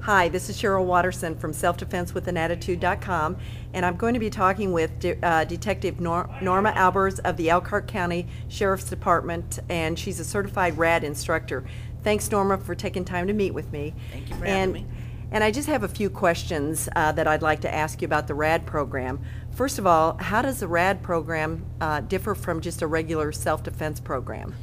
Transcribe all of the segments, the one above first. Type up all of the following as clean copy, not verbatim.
Hi, this is Cheryl Watterson from selfdefensewithanAttitude.com, and I'm going to be talking with Detective Norma Albers of the Elkhart County Sheriff's Department, and she's a certified RAD instructor. Thanks, Norma, for taking time to meet with me. Thank you for having me. And I just have a few questions that I'd like to ask you about the RAD program. First of all, how does the RAD program differ from just a regular self-defense program?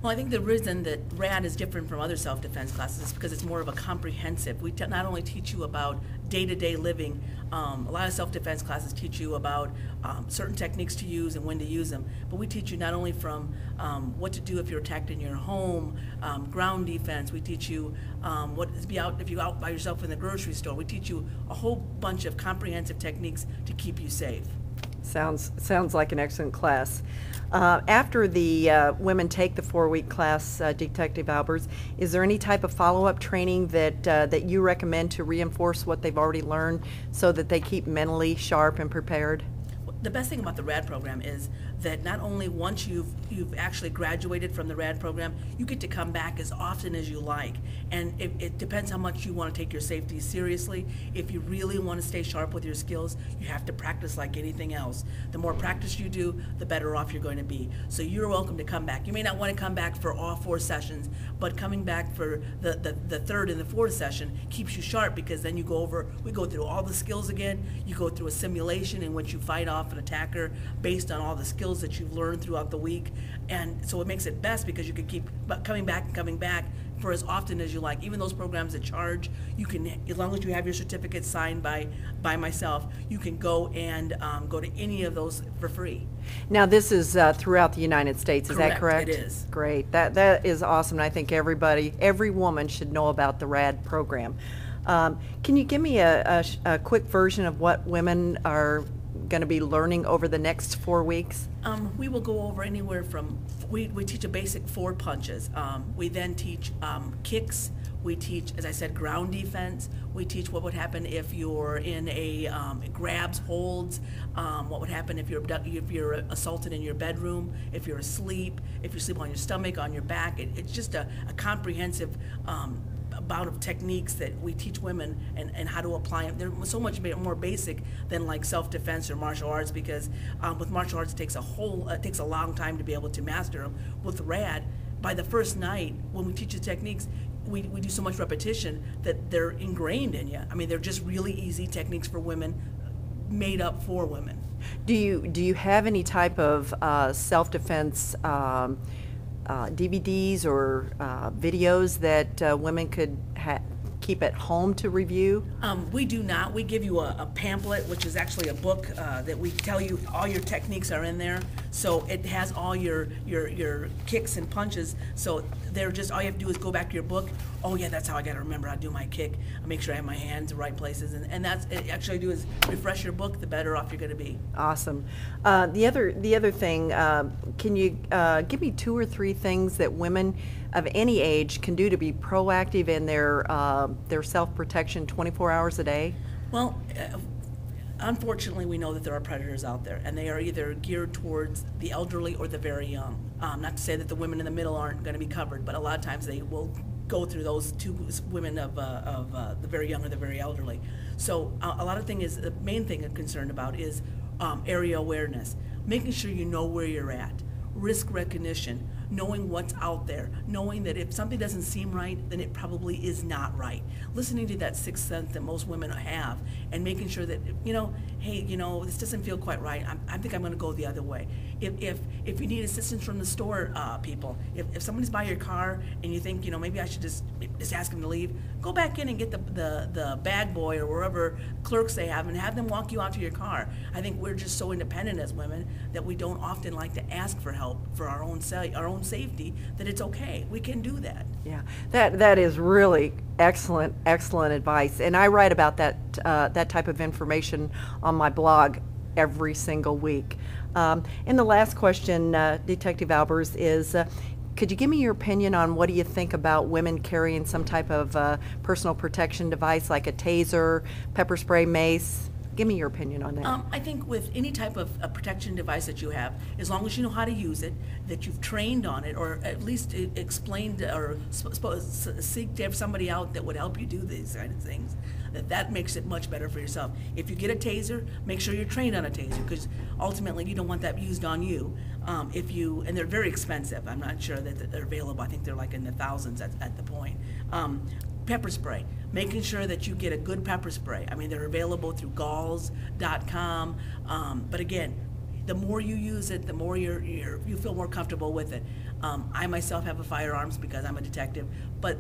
Well, I think the reason that RAD is different from other self-defense classes is because it's more of a comprehensive. We not only teach you about day-to-day living, a lot of self-defense classes teach you about certain techniques to use and when to use them, but we teach you not only from what to do if you're attacked in your home, ground defense, we teach you what to be out if you're out by yourself in the grocery store. We teach you a whole bunch of comprehensive techniques to keep you safe. Sounds like an excellent class. After the women take the 4-week class, Detective Albers, is there any type of follow-up training that you recommend to reinforce what they've already learned so that they keep mentally sharp and prepared? The best thing about the RAD program is that not only once you've actually graduated from the RAD program, you get to come back as often as you like. And it depends how much you want to take your safety seriously. If you really want to stay sharp with your skills, you have to practice like anything else. The more practice you do, the better off you're going to be. So you're welcome to come back. You may not want to come back for all 4 sessions, but coming back for the third and the fourth session keeps you sharp, because then we go through all the skills again. You go through a simulation in which you fight off an attacker based on all the skills that you've learned throughout the week. And so it makes it best because you can keep coming back and coming back for as often as you like. Even those programs that charge, you can, as long as you have your certificate signed by myself, you can go and go to any of those for free. Now this is throughout the United States, is that correct? It is. Great. That is awesome. I think every woman should know about the RAD program. Can you give me a quick version of what women are going to be learning over the next 4 weeks? We will go over anywhere from, we teach a basic 4 punches. We then teach kicks. We teach, as I said, ground defense. We teach what would happen if you're in a grabs, holds, what would happen if you're assaulted in your bedroom, if you're asleep, if you sleep on your stomach, on your back. It's just a comprehensive bout of techniques that we teach women and how to apply them. They're so much more basic than like self-defense or martial arts, because with martial arts it takes a long time to be able to master them. With RAD, by the first night when we teach you techniques, we do so much repetition that they're ingrained in you. I mean, they're just really easy techniques for women, made up for women. Do you have any type of self-defense DVDs or videos that women could keep at home to review? We do not. We give you a pamphlet, which is actually a book that we tell you all your techniques are in there. So it has all your kicks and punches. So they're just, all you have to do is go back to your book. Oh yeah, that's how I got to remember how to do my kick. I make sure I have my hands in the right places, and that's it. Actually, do is refresh your book. The better off you're going to be. Awesome. The other thing, can you give me 2 or 3 things that women of any age can do to be proactive in their self-protection 24 hours a day? Well, unfortunately, we know that there are predators out there, and they are either geared towards the elderly or the very young. Not to say that the women in the middle aren't going to be covered, but a lot of times they will go through those 2 women of the very young or the very elderly. So a lot of the main thing I'm concerned about is area awareness, making sure you know where you're at, risk recognition, knowing what's out there, knowing that if something doesn't seem right, then it probably is not right. Listening to that sixth sense that most women have, and making sure that, hey, this doesn't feel quite right. I think I'm going to go the other way. If you need assistance from the store people, if somebody's by your car and you think, maybe I should just ask them to leave, go back in and get the bag boy or wherever clerks they have and have them walk you out to your car. I think we're just so independent as women that we don't often like to ask for help for our own safety, that it's okay. We can do that. Yeah, that is really excellent advice, and I write about that type of information on my blog every single week. And the last question, Detective Albers, is could you give me your opinion on what do you think about women carrying some type of personal protection device like a taser, pepper spray, mace? Give me your opinion on that. I think with any type of a protection device that you have, as long as you know how to use it, that you've trained on it, or at least explained or seek to have somebody out that would help you do these kind of things, that makes it much better for yourself. If you get a taser, make sure you're trained on a taser, because ultimately you don't want that used on you. And they're very expensive. I'm not sure that they're available. I think they're like in the thousands at the point. Pepper spray, making sure that you get a good pepper spray. I mean, they're available through galls.com. But again, the more you use it, the more you feel more comfortable with it. I myself have a firearms because I'm a detective, but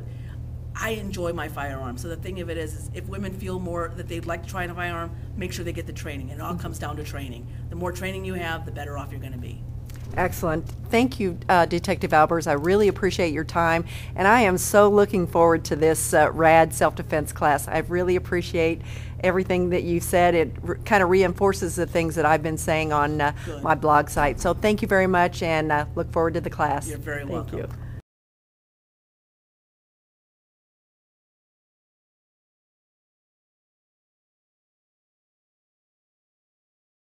I enjoy my firearm. So the thing of it is if women feel more that they'd like to try a firearm, make sure they get the training. It all comes down to training. The more training you have, the better off you're going to be. Excellent. Thank you, Detective Albers. I really appreciate your time, and I am so looking forward to this RAD self-defense class. I really appreciate everything that you said. It kind of reinforces the things that I've been saying on my blog site. So thank you very much, and look forward to the class. You're very welcome. Thank you.